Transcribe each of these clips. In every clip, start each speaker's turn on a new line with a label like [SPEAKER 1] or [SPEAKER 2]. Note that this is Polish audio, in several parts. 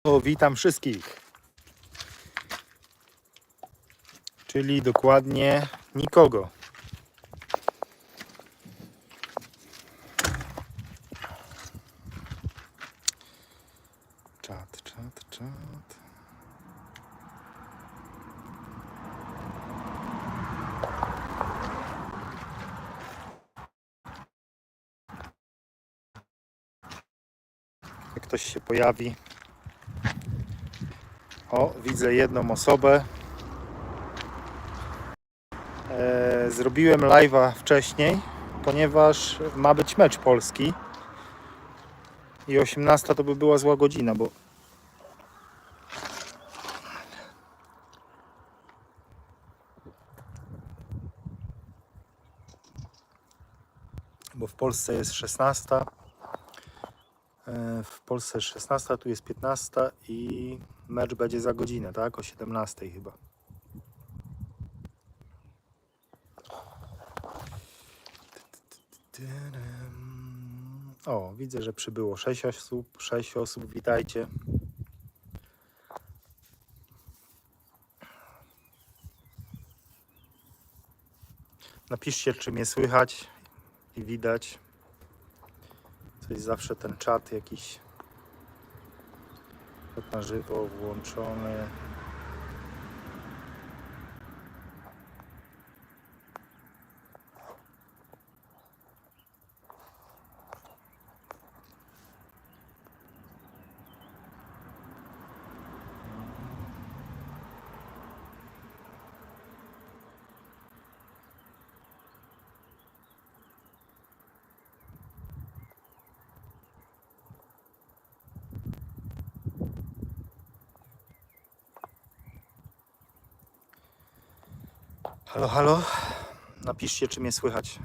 [SPEAKER 1] Witam wszystkich. Czyli dokładnie nikogo. Czat. Jak ktoś się pojawi. O, widzę jedną osobę. Zrobiłem live'a wcześniej, ponieważ ma być mecz Polski. I 18 to by była zła godzina, bo w Polsce jest 16. W Polsce jest 16, tu jest 15 i mecz będzie za godzinę, tak? O 17 chyba. O, widzę, że przybyło 6 osób. 6 osób, witajcie. Napiszcie, czy mnie słychać i widać. Coś zawsze ten czat jakiś na żywo włączony. Halo, halo. Napiszcie, czy mnie słychać.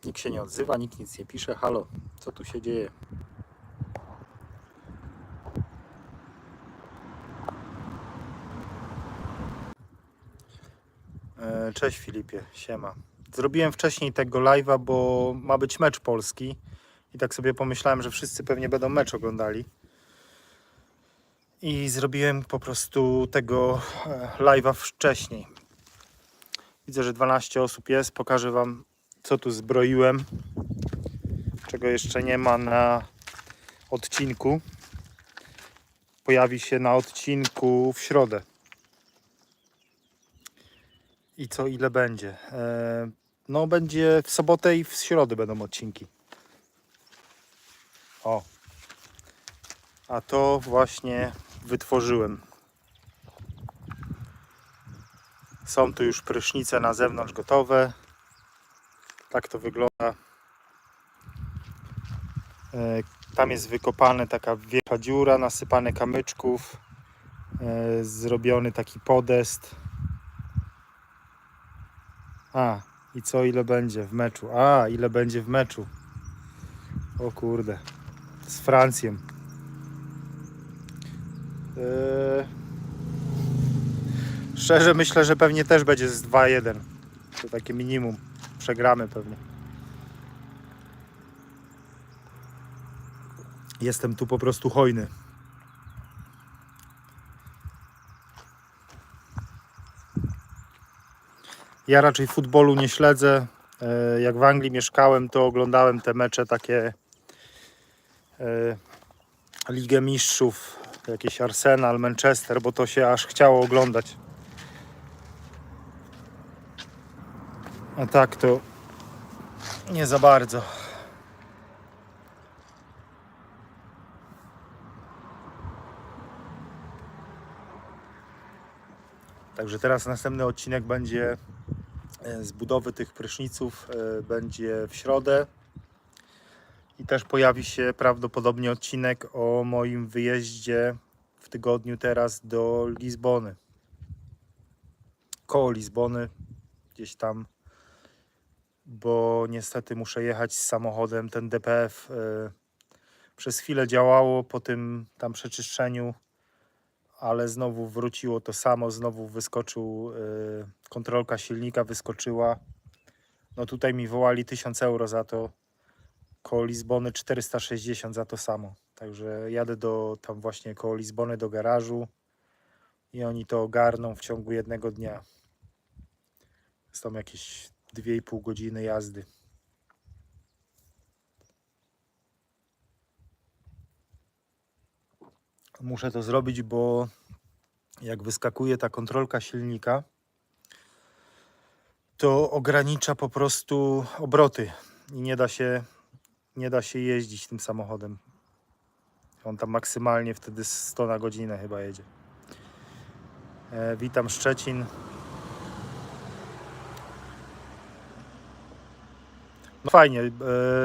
[SPEAKER 1] Nikt się nie odzywa, nikt nic nie pisze. Halo, co tu się dzieje? Cześć Filipie, siema. Zrobiłem wcześniej tego live'a, bo ma być mecz Polski i tak sobie pomyślałem, że wszyscy pewnie będą mecz oglądali. I zrobiłem po prostu tego live'a wcześniej. Widzę, że 12 osób jest. Pokażę Wam, co tu zbroiłem, czego jeszcze nie ma na odcinku. Pojawi się na odcinku w środę. I co, ile będzie? No będzie w sobotę i w środę będą odcinki. O. A to właśnie wytworzyłem. Są tu już prysznice na zewnątrz gotowe. Tak to wygląda. Tam jest wykopana taka wielka dziura, nasypane kamyczków. Zrobiony taki podest. I co, ile będzie w meczu? Ile będzie w meczu? O kurde. Z Francją. Szczerze myślę, że pewnie też będzie z 2-1. To takie minimum. Przegramy pewnie. Jestem tu po prostu hojny. Ja raczej futbolu nie śledzę. Jak w Anglii mieszkałem, to oglądałem te mecze takie Ligę Mistrzów, jakieś Arsenal, Manchester, bo to się aż chciało oglądać. A tak to nie za bardzo. Także teraz następny odcinek będzie z budowy tych pryszniców, będzie w środę. I też pojawi się prawdopodobnie odcinek o moim wyjeździe w tygodniu teraz do Lizbony. Koło Lizbony, gdzieś tam, bo niestety muszę jechać z samochodem. Ten DPF przez chwilę działało po tym tam przeczyszczeniu, ale znowu wróciło to samo, znowu wyskoczył, kontrolka silnika wyskoczyła. No tutaj mi wołali 1000 euro za to, koło Lizbony 460 za to samo. Także jadę do tam właśnie koło Lizbony do garażu i oni to ogarną w ciągu jednego dnia. Jest tam jakieś 2,5 godziny jazdy. Muszę to zrobić, bo jak wyskakuje ta kontrolka silnika, to ogranicza po prostu obroty i nie da się jeździć tym samochodem. On tam maksymalnie wtedy 100 na godzinę chyba jedzie. Witam Szczecin. No fajnie,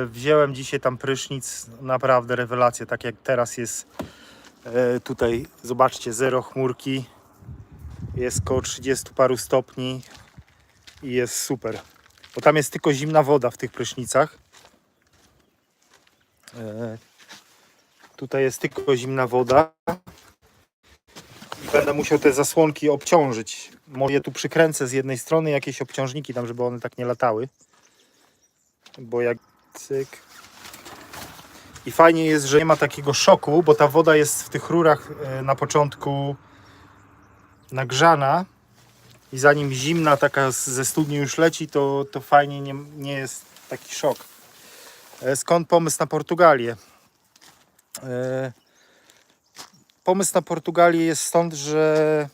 [SPEAKER 1] wziąłem dzisiaj tam prysznic, naprawdę rewelacja, tak jak teraz jest tutaj, zobaczcie, zero chmurki, jest koło 30 paru stopni i jest super, bo tam jest tylko zimna woda w tych prysznicach. Tutaj jest tylko zimna woda i będę musiał te zasłonki obciążyć. Może tu przykręcę z jednej strony jakieś obciążniki tam, żeby one tak nie latały, bo jak cyk. I fajnie jest, że nie ma takiego szoku, bo ta woda jest w tych rurach na początku nagrzana i zanim zimna taka ze studni już leci, to fajnie nie jest taki szok. Skąd pomysł na Portugalię? Pomysł na Portugalię jest stąd, że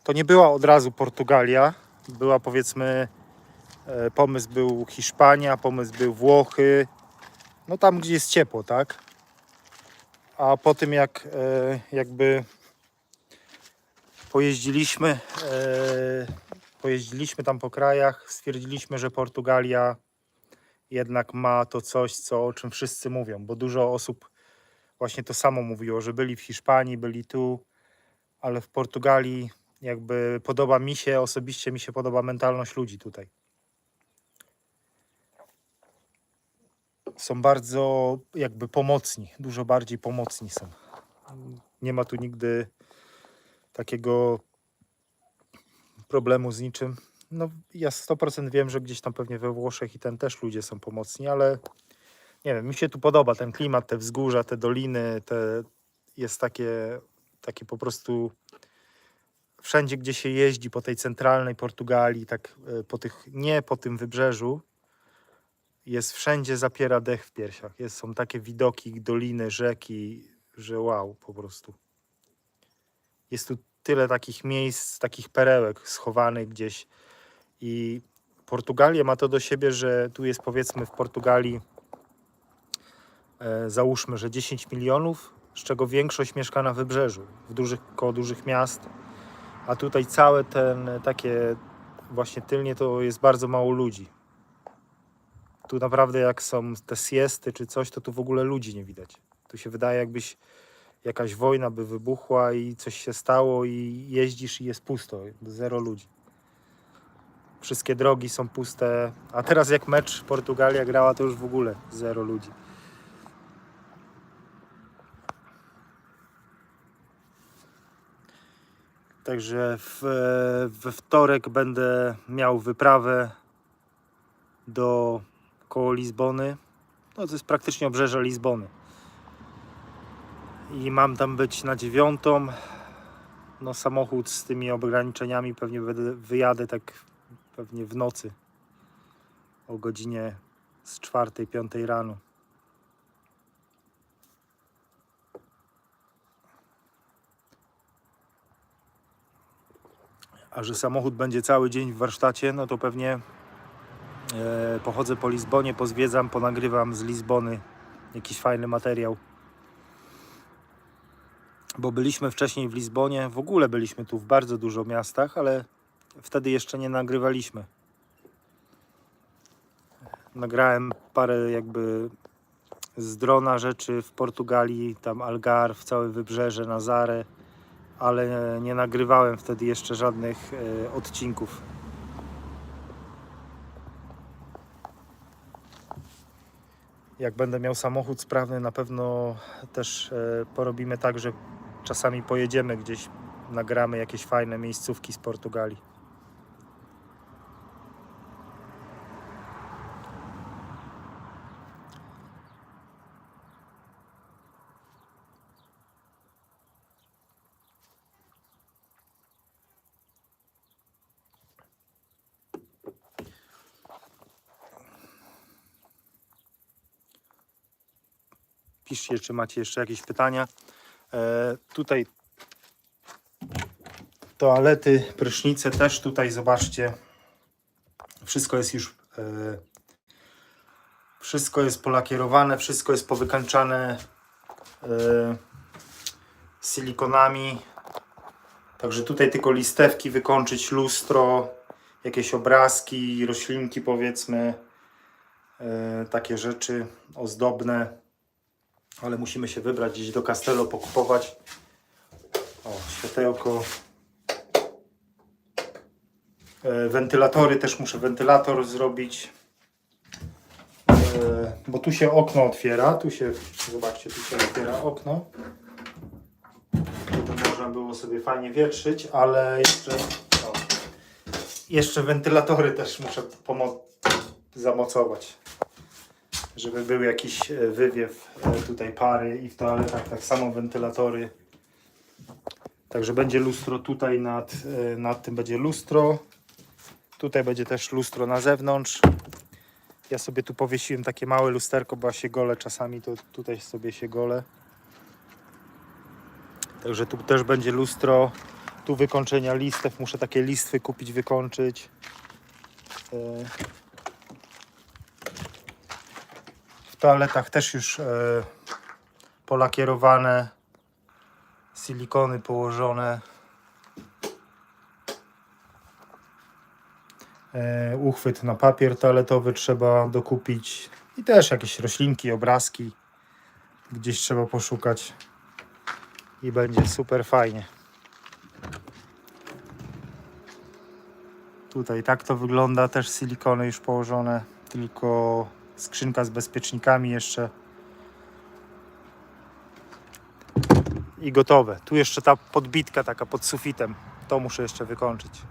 [SPEAKER 1] to nie była od razu Portugalia. Była, powiedzmy, pomysł był Hiszpania, pomysł był Włochy. No tam, gdzie jest ciepło, tak? A po tym jak jakby pojeździliśmy tam po krajach, stwierdziliśmy, że Portugalia jednak ma to coś, o czym wszyscy mówią, bo dużo osób właśnie to samo mówiło, że byli w Hiszpanii, byli tu, ale w Portugalii jakby osobiście mi się podoba mentalność ludzi tutaj. Są bardzo jakby pomocni, dużo bardziej pomocni są. Nie ma tu nigdy takiego problemu z niczym. No ja 100% wiem, że gdzieś tam pewnie we Włoszech i też ludzie są pomocni, ale nie wiem, mi się tu podoba ten klimat, te wzgórza, te doliny, jest takie po prostu wszędzie, gdzie się jeździ po tej centralnej Portugalii, tak nie po tym wybrzeżu, jest wszędzie zapiera dech w piersiach. Są takie widoki, doliny, rzeki, że wow, po prostu. Jest tu tyle takich miejsc, takich perełek schowanych gdzieś i Portugalia ma to do siebie, że tu jest, powiedzmy, w Portugalii załóżmy, że 10 milionów, z czego większość mieszka na wybrzeżu, koło dużych miast, a tutaj całe takie właśnie tylnie to jest bardzo mało ludzi. Tu naprawdę jak są te siesty czy coś, to tu w ogóle ludzi nie widać. Tu się wydaje, jakbyś jakaś wojna by wybuchła i coś się stało i jeździsz i jest pusto, zero ludzi. Wszystkie drogi są puste, a teraz jak mecz Portugalia grała, to już w ogóle zero ludzi. Także we wtorek będę miał wyprawę koło Lizbony. No to jest praktycznie obrzeże Lizbony. I mam tam być na 9. No samochód z tymi ograniczeniami pewnie wyjadę tak pewnie w nocy. O godzinie z 4-5 rano. A że samochód będzie cały dzień w warsztacie, no to pewnie pochodzę po Lizbonie, pozwiedzam, ponagrywam z Lizbony jakiś fajny materiał. Bo byliśmy wcześniej w Lizbonie, w ogóle byliśmy tu w bardzo dużo miastach, ale wtedy jeszcze nie nagrywaliśmy. Nagrałem parę jakby z drona rzeczy w Portugalii, tam Algarve, całe wybrzeże, Nazaré, ale nie nagrywałem wtedy jeszcze żadnych odcinków. Jak będę miał samochód sprawny, na pewno też porobimy tak, że czasami pojedziemy gdzieś, nagramy jakieś fajne miejscówki z Portugalii. Piszcie, czy macie jeszcze jakieś pytania. Tutaj toalety, prysznice też tutaj, zobaczcie. Wszystko jest już wszystko jest polakierowane, wszystko jest powykańczane silikonami. Także tutaj tylko listewki wykończyć, lustro, jakieś obrazki, roślinki powiedzmy, takie rzeczy ozdobne. Ale musimy się wybrać gdzieś do Castello, pokupować. O, światełko. Wentylatory, też muszę wentylator zrobić. Bo tu się okno otwiera. Tu się, zobaczcie, tu się otwiera okno. Żeby można było sobie fajnie wietrzyć, ale jeszcze wentylatory też muszę zamocować. Żeby był jakiś wywiew tutaj pary i w toaletach tak samo wentylatory. Także będzie lustro tutaj nad tym będzie lustro. Tutaj będzie też lustro na zewnątrz. Ja sobie tu powiesiłem takie małe lusterko, bo ja się golę czasami, to tutaj sobie się golę. Także tu też będzie lustro. Tu wykończenia listew. Muszę takie listwy kupić, wykończyć. W toaletach też już polakierowane, silikony położone, uchwyt na papier toaletowy trzeba dokupić i też jakieś roślinki, obrazki gdzieś trzeba poszukać i będzie super fajnie. Tutaj tak to wygląda, też silikony już położone, tylko skrzynka z bezpiecznikami jeszcze i gotowe. Tu jeszcze ta podbitka taka pod sufitem, to muszę jeszcze wykończyć.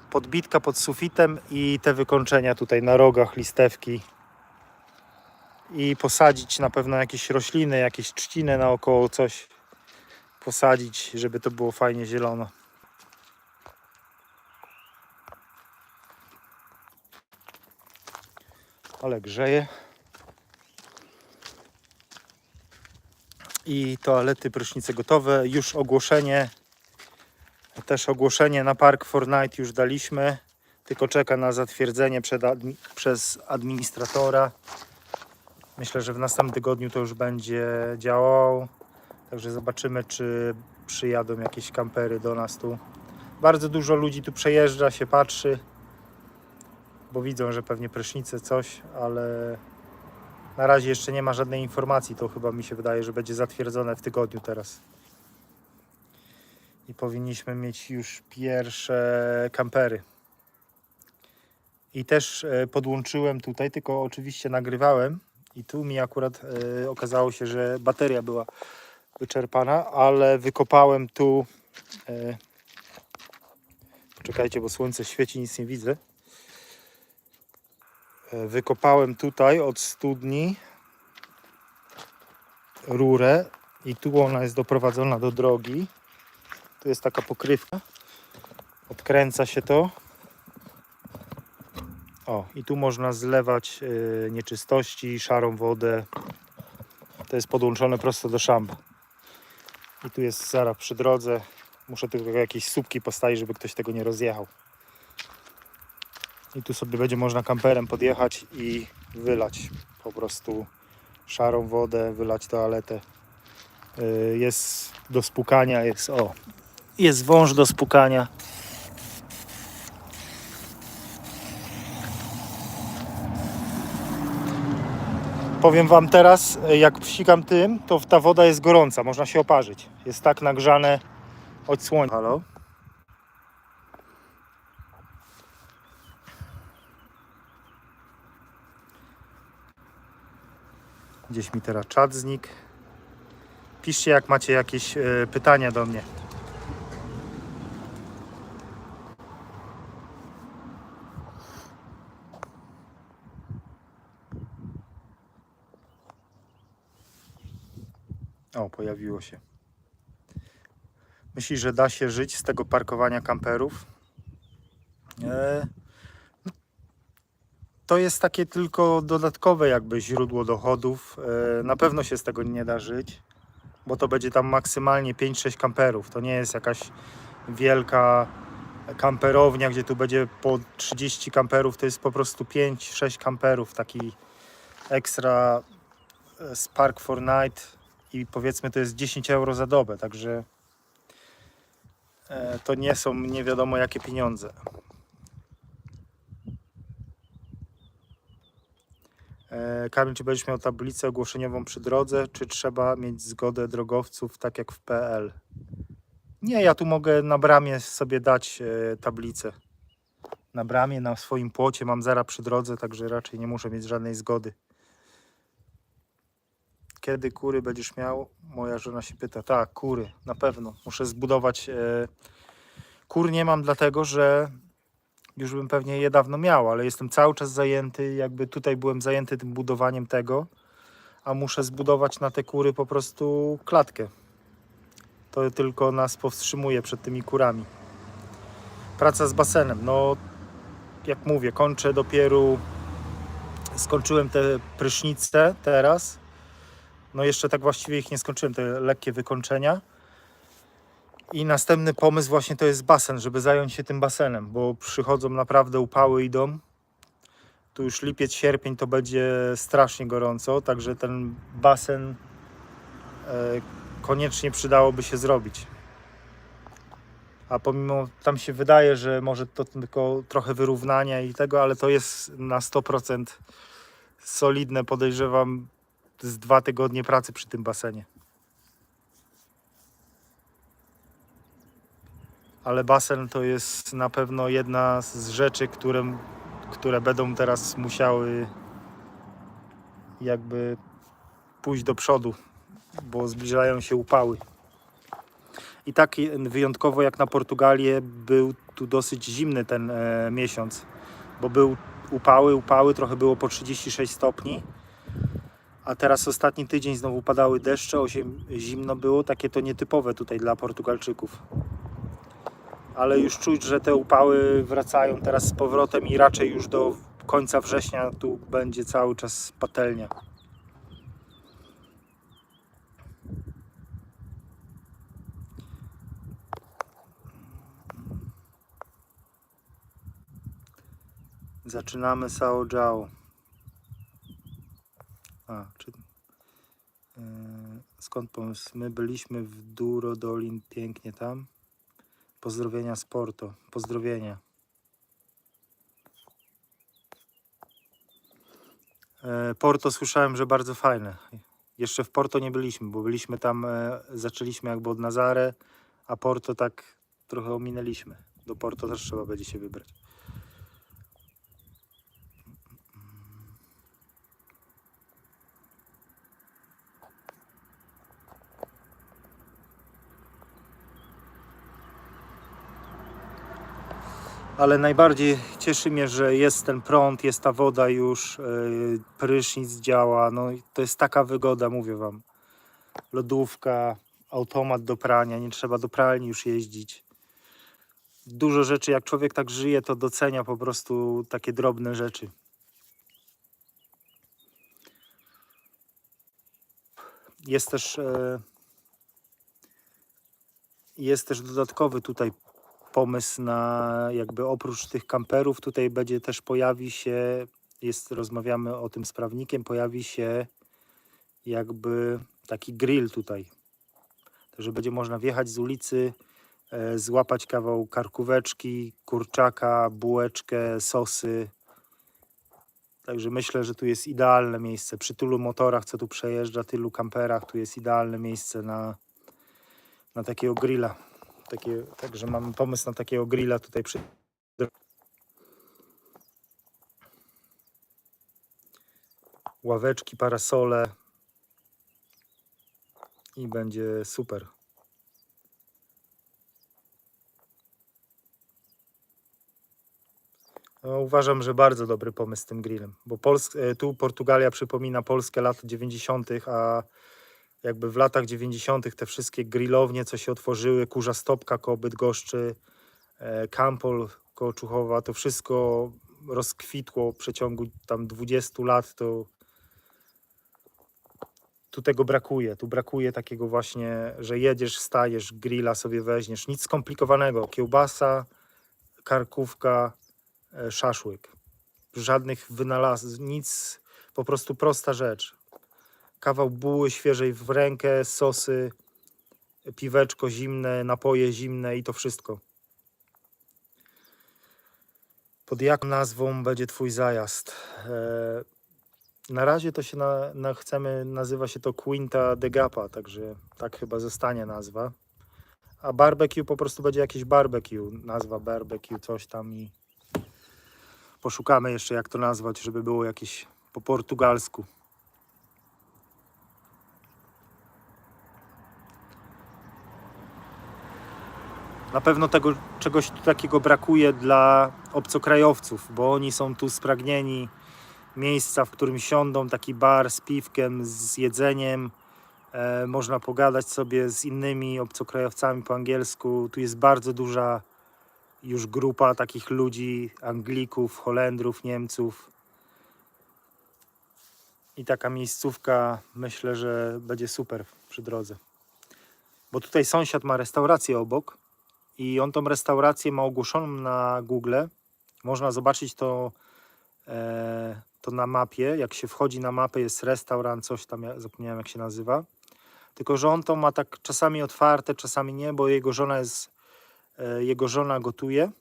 [SPEAKER 1] Podbitka pod sufitem i te wykończenia tutaj na rogach, listewki i posadzić na pewno jakieś rośliny, jakieś trzciny naokoło, coś posadzić, żeby to było fajnie zielono. Ale grzeje. I toalety, prysznice gotowe. Już ogłoszenie. Też ogłoszenie na Park Fortnite już daliśmy. Tylko czeka na zatwierdzenie przez administratora. Myślę, że w następnym tygodniu to już będzie działało. Także zobaczymy, czy przyjadą jakieś kampery do nas tu. Bardzo dużo ludzi tu przejeżdża, się patrzy. Bo widzą, że pewnie prysznice coś, ale na razie jeszcze nie ma żadnej informacji. To chyba mi się wydaje, że będzie zatwierdzone w tygodniu teraz. I powinniśmy mieć już pierwsze kampery. I też podłączyłem tutaj, tylko oczywiście nagrywałem i tu mi akurat okazało się, że bateria była wyczerpana, ale wykopałem tu poczekajcie, bo słońce świeci, nic nie widzę. Wykopałem tutaj od studni rurę i tu ona jest doprowadzona do drogi. Tu jest taka pokrywka. Odkręca się to. O, i tu można zlewać nieczystości, szarą wodę. To jest podłączone prosto do szamba. I tu jest zaraz przy drodze. Muszę tylko jakieś słupki postawić, żeby ktoś tego nie rozjechał. I tu sobie będzie można kamperem podjechać i wylać po prostu szarą wodę, wylać toaletę. Jest do spłukania, jest wąż do spłukania. Powiem wam teraz, jak psikam tym, to ta woda jest gorąca, można się oparzyć. Jest tak nagrzane od słońca. Halo? Gdzieś mi teraz czat znikł. Piszcie, jak macie jakieś pytania do mnie. O, pojawiło się. Myślisz, że da się żyć z tego parkowania kamperów? To jest takie tylko dodatkowe jakby źródło dochodów. Na pewno się z tego nie da żyć, bo to będzie tam maksymalnie 5-6 kamperów. To nie jest jakaś wielka kamperownia, gdzie tu będzie po 30 kamperów. To jest po prostu 5-6 kamperów. Taki ekstra Spark for Night i powiedzmy to jest 10 euro za dobę. Także to nie są nie wiadomo jakie pieniądze. Kamil, czy będziesz miał tablicę ogłoszeniową przy drodze, czy trzeba mieć zgodę drogowców, tak jak w PL? Nie, ja tu mogę na bramie sobie dać tablicę. Na bramie, na swoim płocie mam zera przy drodze, także raczej nie muszę mieć żadnej zgody. Kiedy kury będziesz miał? Moja żona się pyta. Tak, kury, na pewno. Muszę zbudować. Kur nie mam dlatego, że już bym pewnie je dawno miał, ale jestem cały czas zajęty, jakby tutaj byłem zajęty tym budowaniem tego, a muszę zbudować na te kury po prostu klatkę. To tylko nas powstrzymuje przed tymi kurami. Praca z basenem, no jak mówię, skończyłem te prysznice teraz, no jeszcze tak właściwie ich nie skończyłem, te lekkie wykończenia. I następny pomysł właśnie to jest basen, żeby zająć się tym basenem, bo przychodzą naprawdę upały, idą. Tu już lipiec, sierpień to będzie strasznie gorąco, także ten basen koniecznie przydałoby się zrobić. A pomimo, tam się wydaje, że może to tylko trochę wyrównania i tego, ale to jest na 100% solidne, podejrzewam, z 2 tygodnie pracy przy tym basenie. Ale basen to jest na pewno jedna z rzeczy, które będą teraz musiały jakby pójść do przodu, bo zbliżają się upały. I tak wyjątkowo jak na Portugalię był tu dosyć zimny ten miesiąc, bo był upały, trochę było po 36 stopni, a teraz ostatni tydzień znowu padały deszcze, zimno było, takie to nietypowe tutaj dla Portugalczyków. Ale już czuć, że te upały wracają teraz z powrotem i raczej już do końca września tu będzie cały czas patelnia. Zaczynamy Sao João. Skąd pomysł? My byliśmy w Douro Dolin, pięknie tam. Pozdrowienia z Porto. Pozdrowienia. Porto słyszałem, że bardzo fajne. Jeszcze w Porto nie byliśmy, bo byliśmy tam, zaczęliśmy jakby od Nazaré, a Porto tak trochę ominęliśmy. Do Porto też trzeba będzie się wybrać. Ale najbardziej cieszy mnie, że jest ten prąd, jest ta woda już, prysznic działa, no i to jest taka wygoda, mówię wam. Lodówka, automat do prania, nie trzeba do pralni już jeździć. Dużo rzeczy, jak człowiek tak żyje, to docenia po prostu takie drobne rzeczy. Jest też dodatkowy tutaj pomysł na jakby oprócz tych kamperów, tutaj będzie też rozmawiamy o tym z prawnikiem, pojawi się jakby taki grill tutaj. Także będzie można wjechać z ulicy, złapać kawał karkóweczki, kurczaka, bułeczkę, sosy. Także myślę, że tu jest idealne miejsce. Przy tylu motorach, co tu przejeżdża, tylu kamperach, tu jest idealne miejsce na takiego grilla. Także mamy pomysł na takiego grilla tutaj przy... Ławeczki, parasole i będzie super. No, uważam, że bardzo dobry pomysł z tym grillem, bo tu Portugalia przypomina Polskę lat 90., a jakby w latach 90. te wszystkie grillownie, co się otworzyły, Kurza Stopka koło Bydgoszczy, Kampol koło Czuchowa, to wszystko rozkwitło w przeciągu tam 20 lat, to tu tego brakuje. Tu brakuje takiego właśnie, że jedziesz, stajesz, grilla sobie weźmiesz. Nic skomplikowanego. Kiełbasa, karkówka, szaszłyk. Żadnych wynalazków, nic, po prostu prosta rzecz. Kawał buły świeżej w rękę, sosy, piweczko zimne, napoje zimne i to wszystko. Pod jaką nazwą będzie twój zajazd? Na razie to się nazywa się to Quinta de Gapa, także tak chyba zostanie nazwa. A barbecue po prostu będzie jakieś barbecue, nazwa barbecue, coś tam i poszukamy jeszcze jak to nazwać, żeby było jakieś po portugalsku. Na pewno czegoś tu takiego brakuje dla obcokrajowców, bo oni są tu spragnieni miejsca, w którym siądą, taki bar z piwkiem, z jedzeniem. Można pogadać sobie z innymi obcokrajowcami po angielsku. Tu jest bardzo duża już grupa takich ludzi, Anglików, Holendrów, Niemców. I taka miejscówka, myślę, że będzie super przy drodze. Bo tutaj sąsiad ma restaurację obok i on tą restaurację ma ogłoszoną na Google. Można zobaczyć to na mapie. Jak się wchodzi na mapę, jest restaurant, coś tam, ja zapomniałem jak się nazywa. Tylko że on to ma tak czasami otwarte, czasami nie, bo jego żona gotuje.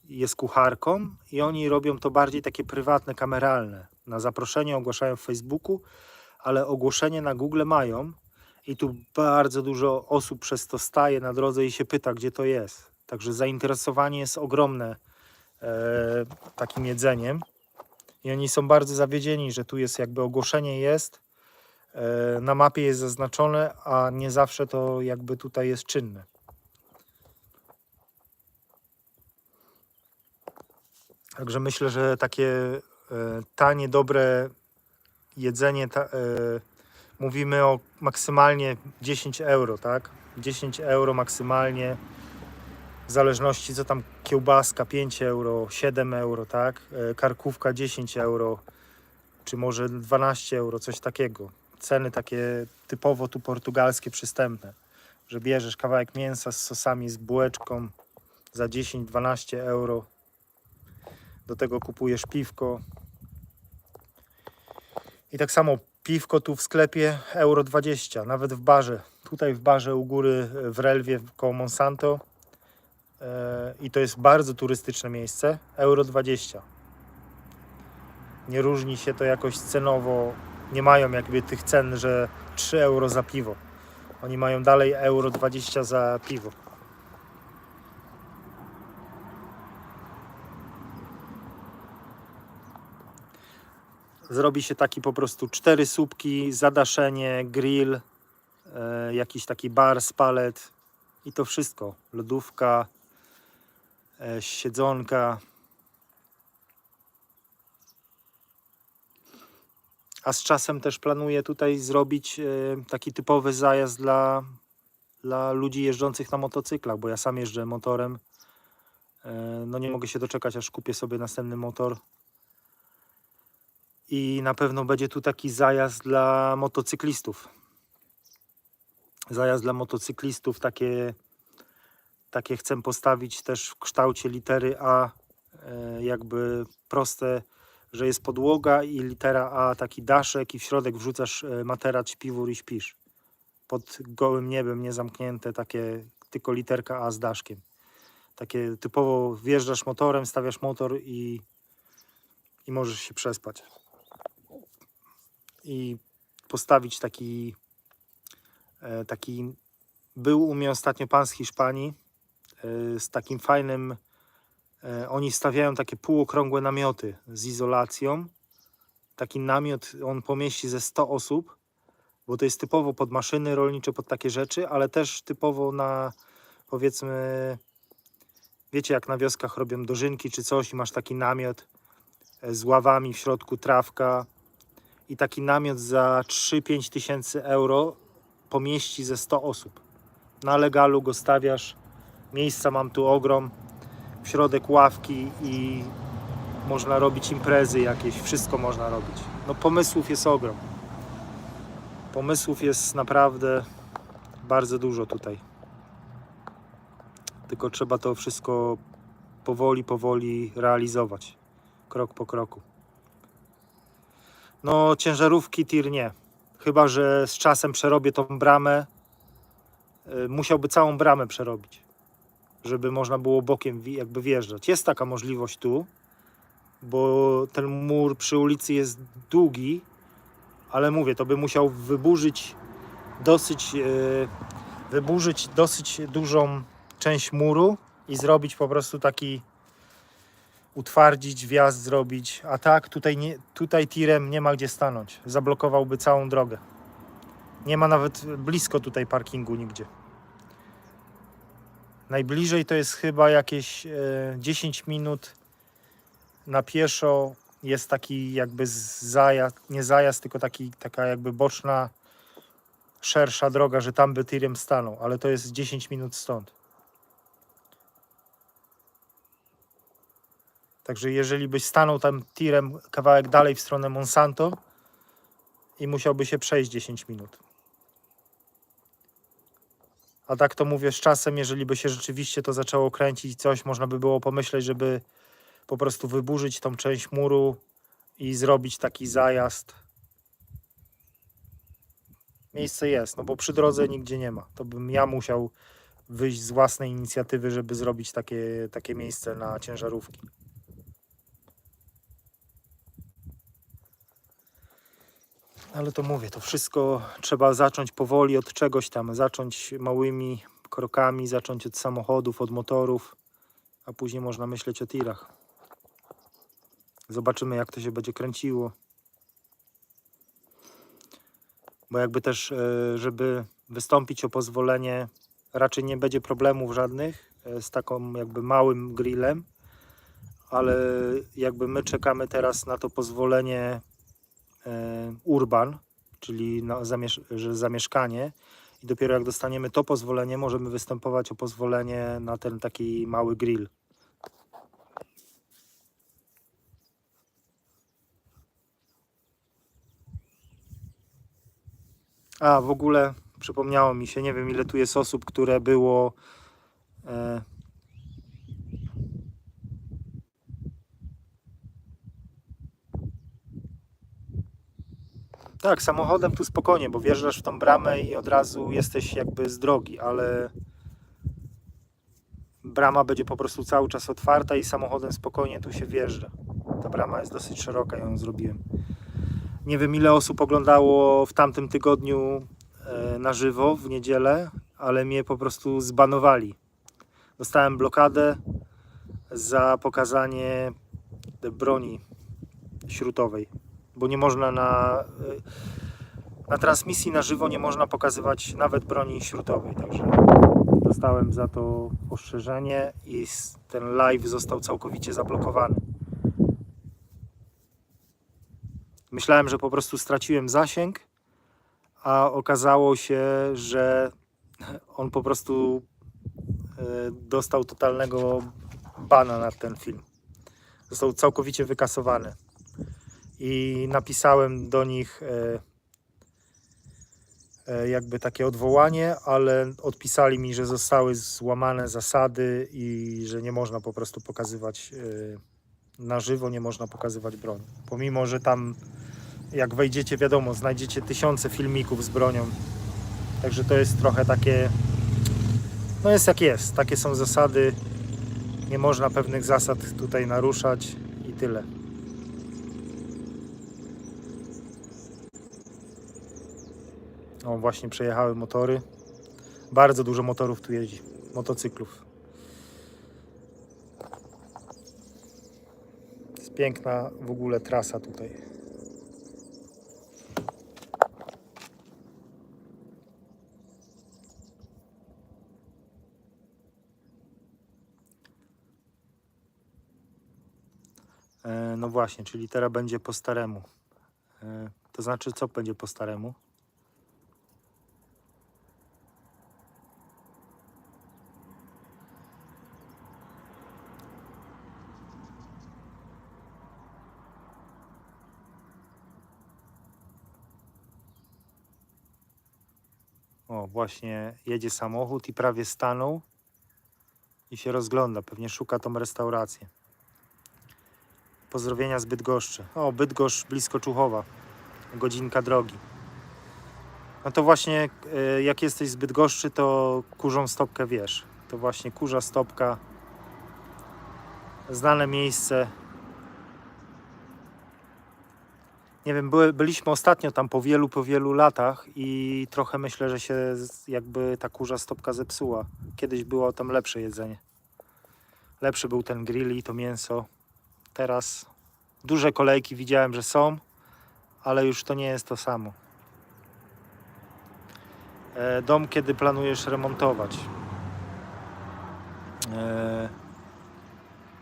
[SPEAKER 1] Jest kucharką i oni robią to bardziej takie prywatne, kameralne. Na zaproszenie ogłaszają w Facebooku, ale ogłoszenie na Google mają i tu bardzo dużo osób przez to staje na drodze i się pyta, gdzie to jest. Także zainteresowanie jest ogromne takim jedzeniem i oni są bardzo zawiedzieni, że tu jest jakby ogłoszenie jest, na mapie jest zaznaczone, a nie zawsze to jakby tutaj jest czynne. Także myślę, że takie tanie, dobre jedzenie, mówimy o maksymalnie 10 euro, tak? 10 euro maksymalnie, w zależności co tam, kiełbaska 5 euro, 7 euro, tak? Karkówka 10 euro, czy może 12 euro, coś takiego. Ceny takie typowo tu portugalskie, przystępne, że bierzesz kawałek mięsa z sosami, z bułeczką za 10-12 euro. Do tego kupujesz piwko. I tak samo piwko tu w sklepie euro 20, nawet w barze. Tutaj w barze u góry w Relwie koło Monsanto. I to jest bardzo turystyczne miejsce. Euro 20. Nie różni się to jakoś cenowo. Nie mają jakby tych cen, że 3 euro za piwo. Oni mają dalej euro 20 za piwo. Zrobi się taki po prostu 4 słupki, zadaszenie, grill, jakiś taki bar z palet i to wszystko. Lodówka, siedzonka. A z czasem też planuję tutaj zrobić taki typowy zajazd dla ludzi jeżdżących na motocyklach, bo ja sam jeżdżę motorem. No nie mogę się doczekać, aż kupię sobie następny motor. I na pewno będzie tu taki zajazd dla motocyklistów. Zajazd dla motocyklistów, takie chcę postawić też w kształcie litery A, jakby proste, że jest podłoga i litera A, taki daszek i w środek wrzucasz materac, śpiwór i śpisz. Pod gołym niebem, niezamknięte, takie tylko literka A z daszkiem. Takie typowo wjeżdżasz motorem, stawiasz motor i możesz się przespać. I postawić taki był u mnie ostatnio pan z Hiszpanii z takim fajnym, oni stawiają takie półokrągłe namioty z izolacją. Taki namiot on pomieści ze 100 osób, bo to jest typowo pod maszyny rolnicze, pod takie rzeczy, ale też typowo na, powiedzmy, wiecie jak na wioskach robią dożynki czy coś i masz taki namiot z ławami, w środku trawka i taki namiot za 3-5 tysięcy euro pomieści ze 100 osób. Na legalu go stawiasz, miejsca mam tu ogrom, w środek ławki i można robić imprezy jakieś, wszystko można robić. No pomysłów jest ogrom. Pomysłów jest naprawdę bardzo dużo tutaj. Tylko trzeba to wszystko powoli realizować. Krok po kroku. No ciężarówki tir nie. Chyba że z czasem przerobię tą bramę. Musiałby całą bramę przerobić, żeby można było bokiem jakby wjeżdżać. Jest taka możliwość tu, bo ten mur przy ulicy jest długi, ale mówię, to by musiał wyburzyć dosyć dużą część muru i zrobić po prostu taki, utwardzić, wjazd zrobić, a tak tutaj tirem nie ma gdzie stanąć, zablokowałby całą drogę. Nie ma nawet blisko tutaj parkingu nigdzie. Najbliżej to jest chyba jakieś 10 minut na pieszo. Jest taki jakby zajazd, nie zajazd, tylko taka jakby boczna, szersza droga, że tam by tirem stanął, ale to jest 10 minut stąd. Także jeżeli byś stanął tam tirem kawałek dalej w stronę Monsanto i musiałby się przejść 10 minut. A tak to mówię, z czasem, jeżeli by się rzeczywiście to zaczęło kręcić coś, można by było pomyśleć, żeby po prostu wyburzyć tą część muru i zrobić taki zajazd. Miejsce jest, no bo przy drodze nigdzie nie ma. To bym ja musiał wyjść z własnej inicjatywy, żeby zrobić takie miejsce na ciężarówki. Ale to mówię, to wszystko trzeba zacząć powoli od czegoś tam, zacząć małymi krokami, zacząć od samochodów, od motorów, a później można myśleć o tirach. Zobaczymy, jak to się będzie kręciło. Bo jakby też, żeby wystąpić o pozwolenie, raczej nie będzie problemów żadnych z taką jakby małym grillem, ale jakby my czekamy teraz na to pozwolenie urban, czyli na zamieszkanie i dopiero jak dostaniemy to pozwolenie, możemy występować o pozwolenie na ten taki mały grill. A w ogóle przypomniało mi się, nie wiem ile tu jest osób, które było tak, samochodem tu spokojnie, bo wjeżdżasz w tą bramę i od razu jesteś jakby z drogi, ale brama będzie po prostu cały czas otwarta i samochodem spokojnie tu się wjeżdża. Ta brama jest dosyć szeroka, ja ją zrobiłem. Nie wiem ile osób oglądało w tamtym tygodniu na żywo, w niedzielę, ale mnie po prostu zbanowali. Dostałem blokadę za pokazanie broni śrutowej, bo nie można na transmisji na żywo nie można pokazywać nawet broni śrutowej, także dostałem za to ostrzeżenie i ten live został całkowicie zablokowany. Myślałem, że po prostu straciłem zasięg, a okazało się, że on po prostu dostał totalnego bana na ten film. Został całkowicie wykasowany. I napisałem do nich jakby takie odwołanie, ale odpisali mi, że zostały złamane zasady i że nie można po prostu pokazywać na żywo, nie można pokazywać broni. Pomimo, że tam jak wejdziecie, wiadomo, znajdziecie tysiące filmików z bronią. Także to jest trochę takie, no jest jak jest, takie są zasady Nie można pewnych zasad tutaj naruszać i tyle. O, właśnie przejechały motory. Bardzo dużo motorów tu jeździ, motocyklów. Jest piękna w ogóle trasa tutaj. No właśnie, czyli teraz będzie po staremu. To znaczy, co będzie po staremu? O, właśnie jedzie samochód i prawie stanął i się rozgląda. Pewnie szuka tą restaurację. Pozdrowienia z Bydgoszczy. O, Bydgoszcz blisko Czuchowa. Godzinka drogi. No to właśnie jak jesteś z Bydgoszczy, to Kurzą Stopkę wiesz. To właśnie Kurza Stopka. Znane miejsce. Nie wiem, byliśmy ostatnio tam po wielu latach i trochę myślę, że się jakby ta Kurza Stopka zepsuła. Kiedyś było tam lepsze jedzenie. Lepszy był ten grill i to mięso. Teraz duże kolejki widziałem, że są, ale już to nie jest to samo. Dom kiedy planujesz remontować?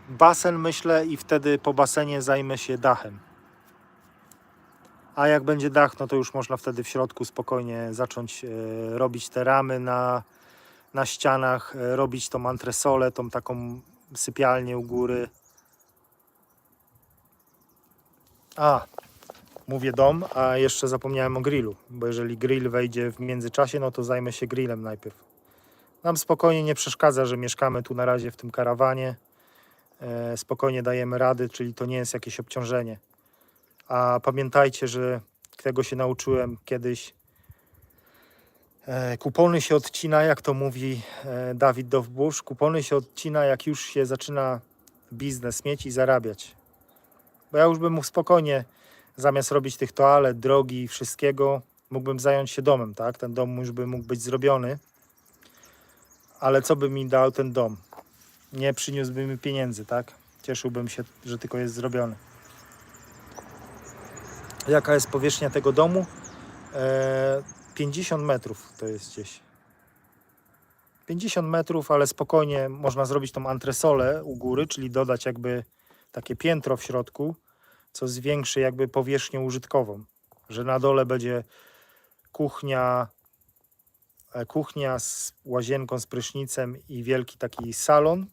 [SPEAKER 1] Basen myślę i wtedy po basenie zajmę się dachem. A jak będzie dach, no to już można wtedy w środku spokojnie zacząć robić te ramy na ścianach, robić tą antresolę, tą taką sypialnię u góry. Mówię dom, a jeszcze zapomniałem o grillu, bo jeżeli grill wejdzie w międzyczasie, no to zajmę się grillem najpierw. Nam spokojnie nie przeszkadza, że mieszkamy tu na razie w tym karawanie. Spokojnie dajemy rady, czyli to nie jest jakieś obciążenie. A pamiętajcie, że tego się nauczyłem kiedyś. Kupony się odcina, jak to mówi Dawid Dowbusz. Kupony się odcina, jak już się zaczyna biznes mieć i zarabiać. Bo ja już bym mógł spokojnie, zamiast robić tych toalet, drogi i wszystkiego, mógłbym zająć się domem, tak? Ten dom już by mógł być zrobiony. Ale co by mi dał ten dom? Nie przyniósłby mi pieniędzy, tak? Cieszyłbym się, że tylko jest zrobiony. Jaka jest powierzchnia tego domu? 50 metrów to jest gdzieś. 50 metrów, ale spokojnie można zrobić tą antresolę u góry, czyli dodać jakby takie piętro w środku, co zwiększy jakby powierzchnię użytkową. Że na dole będzie kuchnia z łazienką, z prysznicem i wielki taki salon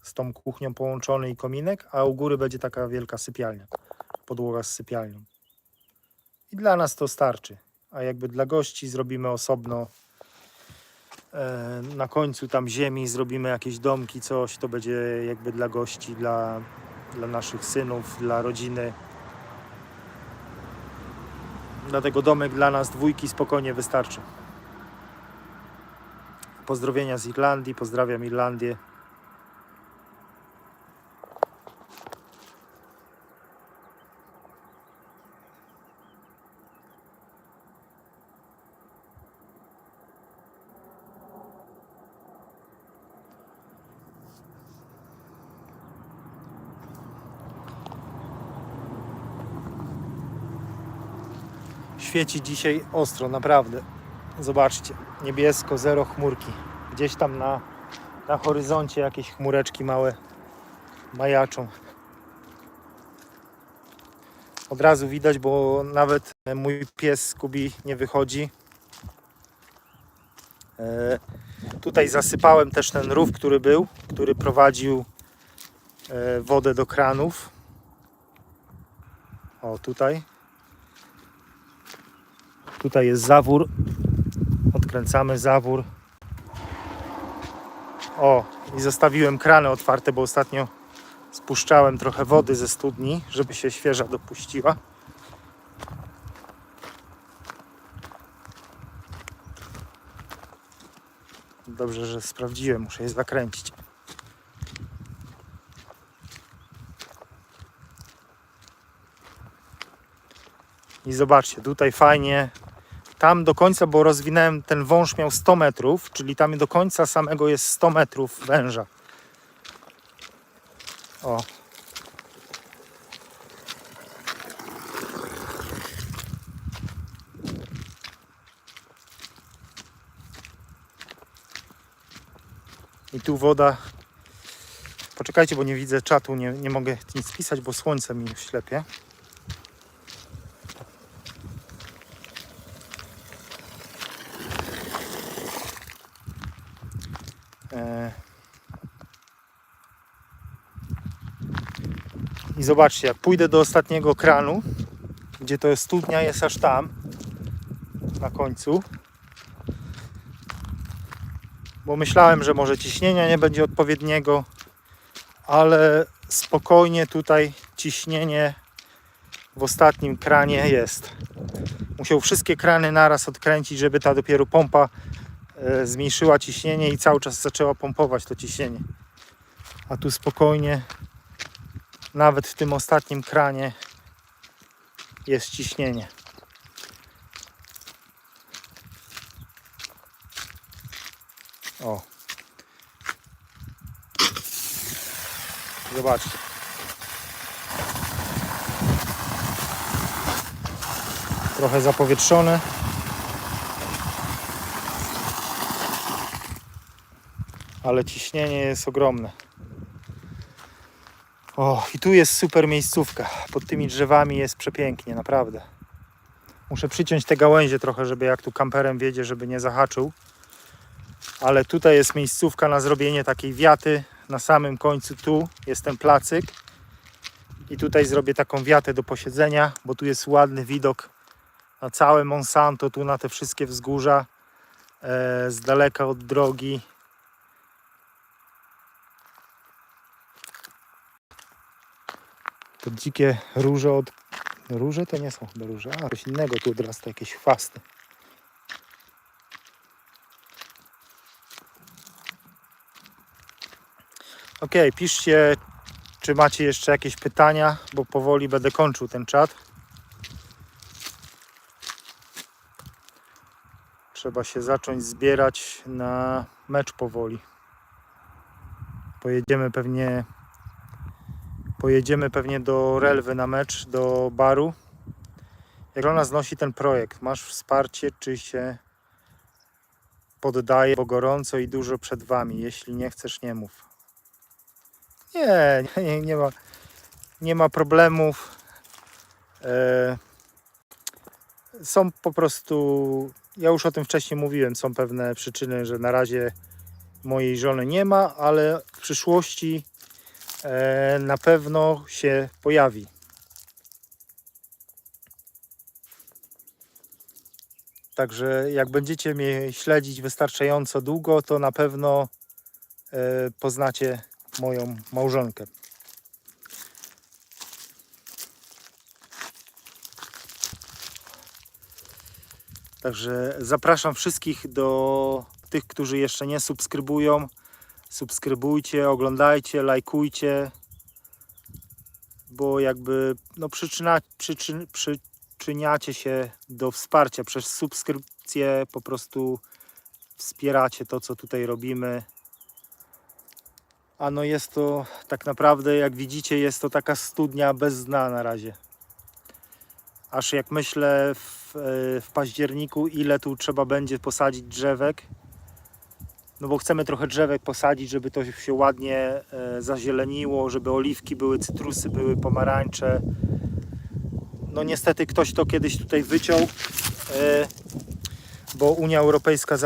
[SPEAKER 1] z tą kuchnią połączony i kominek, a u góry będzie taka wielka sypialnia, podłoga z sypialnią. I dla nas to starczy, a jakby dla gości zrobimy osobno na końcu tam ziemi, zrobimy jakieś domki, coś, to będzie jakby dla gości, dla naszych synów, dla rodziny. Dlatego domek dla nas dwójki spokojnie wystarczy. Pozdrowienia z Irlandii, pozdrawiam Irlandię. Świeci dzisiaj ostro, naprawdę. Zobaczcie, niebiesko, zero chmurki. Gdzieś tam na horyzoncie jakieś chmureczki małe majaczą. Od razu widać, bo nawet mój pies Scooby nie wychodzi. Tutaj zasypałem też ten rów, który prowadził wodę do kranów. O, tutaj. Tutaj jest zawór. Odkręcamy zawór. O, i zostawiłem krany otwarte, bo ostatnio spuszczałem trochę wody ze studni, żeby się świeża dopuściła. Dobrze, że sprawdziłem, muszę je zakręcić. I zobaczcie, tutaj fajnie. Tam do końca, bo rozwinąłem, ten wąż miał 100 metrów, czyli tam do końca samego jest 100 metrów węża. O. I tu woda. Poczekajcie, bo nie widzę czatu, nie mogę nic pisać, bo słońce mi ślepie. I zobaczcie, jak pójdę do ostatniego kranu, gdzie to jest studnia, jest aż tam, na końcu. Bo myślałem, że może ciśnienia nie będzie odpowiedniego, ale spokojnie tutaj ciśnienie w ostatnim kranie jest. Musiał wszystkie krany naraz odkręcić, żeby ta dopiero pompa zmniejszyła ciśnienie i cały czas zaczęła pompować to ciśnienie. A tu spokojnie, nawet w tym ostatnim kranie jest ciśnienie. O. Zobaczcie. Trochę zapowietrzone. Ale ciśnienie jest ogromne. O, i tu jest super miejscówka. Pod tymi drzewami jest przepięknie, naprawdę. Muszę przyciąć te gałęzie trochę, żeby jak tu kamperem wiedzie, żeby nie zahaczył. Ale tutaj jest miejscówka na zrobienie takiej wiaty. Na samym końcu tu jest ten placyk. I tutaj zrobię taką wiatę do posiedzenia, bo tu jest ładny widok na całe Monsanto, tu na te wszystkie wzgórza, z daleka od drogi. To dzikie róże Róże to nie są chyba róże, a coś innego tu odrasta, jakieś chwasty. Ok, piszcie, czy macie jeszcze jakieś pytania, bo powoli będę kończył ten czat. Trzeba się zacząć zbierać na mecz powoli. Pojedziemy pewnie do Relwy na mecz, do baru. Jak ona znosi ten projekt? Masz wsparcie, czy się poddaje, bo gorąco i dużo przed wami. Jeśli nie chcesz, nie mów. Nie ma problemów. Są po prostu, ja już o tym wcześniej mówiłem, są pewne przyczyny, że na razie mojej żony nie ma, ale w przyszłości na pewno się pojawi. Także jak będziecie mnie śledzić wystarczająco długo, to na pewno poznacie moją małżonkę. Także zapraszam wszystkich do tych, którzy jeszcze nie subskrybują. Subskrybujcie, oglądajcie, lajkujcie, bo jakby no przyczyniacie się do wsparcia. Przez subskrypcję po prostu wspieracie to, co tutaj robimy. A no jest to tak naprawdę, jak widzicie, jest to taka studnia bez dna na razie. Aż jak myślę w październiku, ile tu trzeba będzie posadzić drzewek. No bo chcemy trochę drzewek posadzić, żeby to się ładnie zazieleniło, żeby oliwki były, cytrusy były, pomarańcze. No niestety ktoś to kiedyś tutaj wyciął, bo Unia Europejska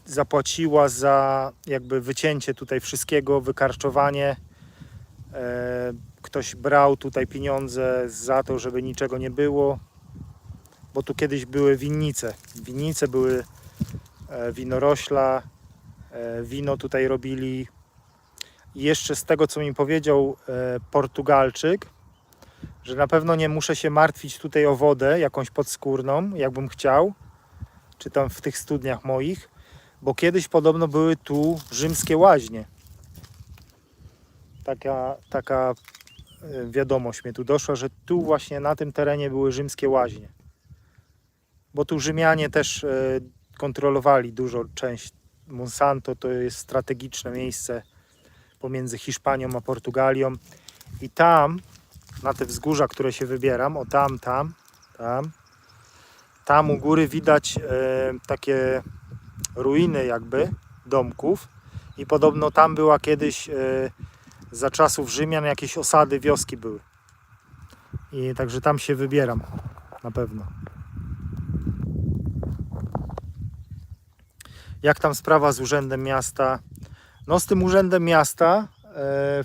[SPEAKER 1] zapłaciła za jakby wycięcie tutaj wszystkiego, wykarczowanie. Ktoś brał tutaj pieniądze za to, żeby niczego nie było, bo tu kiedyś były winnice. Winnice były winorośla, wino tutaj robili. I jeszcze z tego, co mi powiedział Portugalczyk, że na pewno nie muszę się martwić tutaj o wodę jakąś podskórną, jakbym chciał, czy tam w tych studniach moich, bo kiedyś podobno były tu rzymskie łaźnie. Taka wiadomość mnie tu doszła, że tu właśnie na tym terenie były rzymskie łaźnie. bo tu Rzymianie też kontrolowali dużo część Monsanto. To jest strategiczne miejsce pomiędzy Hiszpanią a Portugalią i tam, na te wzgórza, które się wybieram, o tam u góry widać takie ruiny jakby domków i podobno tam była kiedyś za czasów Rzymian jakieś osady, wioski były. I także tam się wybieram na pewno. Jak tam sprawa z Urzędem Miasta? No z tym Urzędem Miasta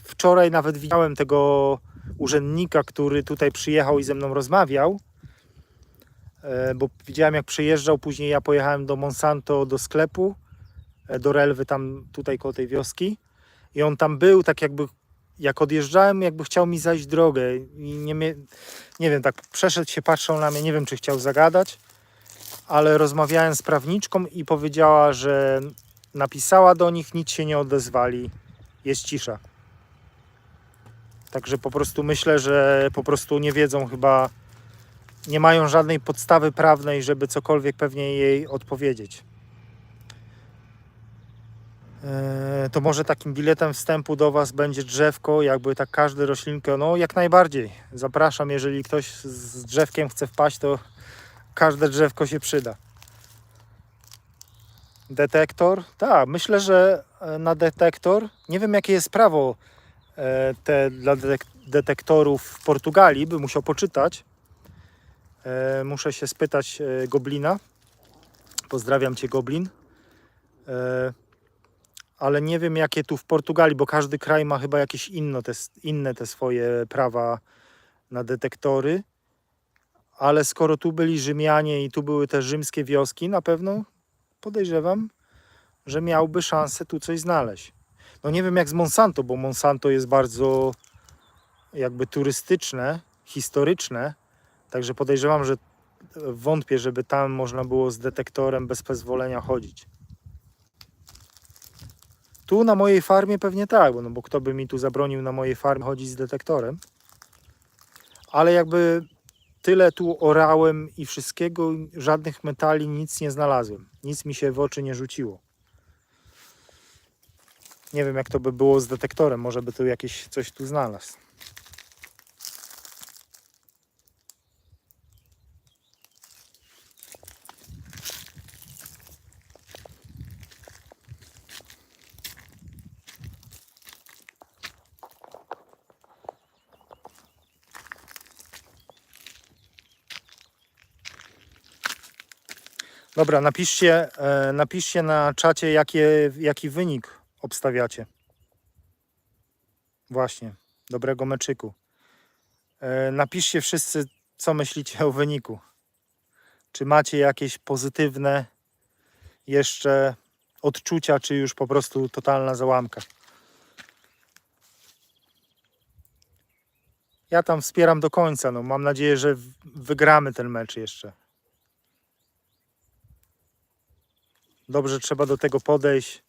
[SPEAKER 1] wczoraj nawet widziałem tego urzędnika, który tutaj przyjechał i ze mną rozmawiał, bo widziałem jak przyjeżdżał, później ja pojechałem do Monsanto, do sklepu, do Relwy, tam tutaj koło tej wioski i on tam był, tak jakby jak odjeżdżałem, jakby chciał mi zajść drogę i nie wiem, tak przeszedł się, patrzył na mnie, nie wiem czy chciał zagadać, ale rozmawiałem z prawniczką i powiedziała, że napisała do nich, nic się nie odezwali, jest cisza. Także po prostu myślę, że po prostu nie wiedzą chyba, nie mają żadnej podstawy prawnej, żeby cokolwiek pewnie jej odpowiedzieć. To może takim biletem wstępu do Was będzie drzewko, jakby tak każdy roślinkę, no jak najbardziej. Zapraszam, jeżeli ktoś z drzewkiem chce wpaść, to każde drzewko się przyda. Detektor? Tak, myślę, że na detektor, nie wiem jakie jest prawo dla detektorów w Portugalii, bym musiał poczytać. Muszę się spytać Goblina. Pozdrawiam Cię, Goblin. Ale nie wiem jakie tu w Portugalii, bo każdy kraj ma chyba jakieś inne te swoje prawa na detektory. Ale skoro tu byli Rzymianie i tu były te rzymskie wioski, na pewno podejrzewam, że miałby szansę tu coś znaleźć. No nie wiem jak z Monsanto, bo Monsanto jest bardzo jakby turystyczne, historyczne, także podejrzewam, że wątpię, żeby tam można było z detektorem bez pozwolenia chodzić. Tu na mojej farmie pewnie tak, bo kto by mi tu zabronił na mojej farmie chodzić z detektorem. Ale jakby tyle tu orałem i wszystkiego, żadnych metali, nic nie znalazłem. Nic mi się w oczy nie rzuciło. Nie wiem jak to by było z detektorem, może by tu jakieś coś tu znalazł. Dobra, napiszcie na czacie, jaki wynik obstawiacie. Właśnie, dobrego meczyku. Napiszcie wszyscy, co myślicie o wyniku. Czy macie jakieś pozytywne jeszcze odczucia, czy już po prostu totalna załamka. Ja tam wspieram do końca. No, mam nadzieję, że wygramy ten mecz jeszcze. Dobrze trzeba do tego podejść.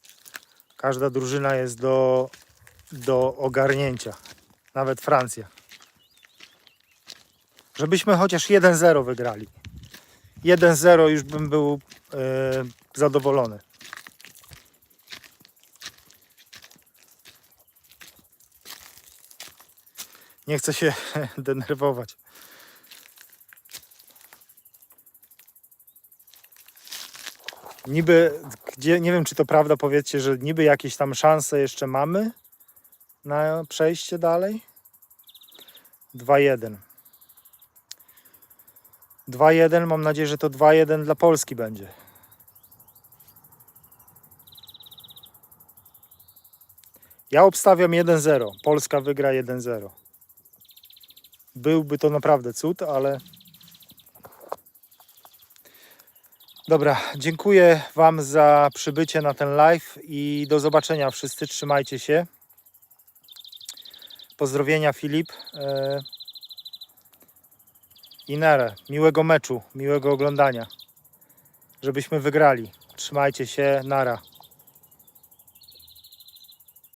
[SPEAKER 1] Każda drużyna jest do ogarnięcia. Nawet Francja. Żebyśmy chociaż 1-0 wygrali. 1-0 już bym był zadowolony. Nie chcę się denerwować. Niby, nie wiem czy to prawda, powiedzcie, że niby jakieś tam szanse jeszcze mamy na przejście dalej. 2-1. 2-1, mam nadzieję, że to 2-1 dla Polski będzie. Ja obstawiam 1-0. Polska wygra 1-0. Byłby to naprawdę cud, ale... Dobra, dziękuję Wam za przybycie na ten live i do zobaczenia wszyscy. Trzymajcie się. Pozdrowienia Filip. I nara. Miłego meczu, miłego oglądania. Żebyśmy wygrali. Trzymajcie się, nara.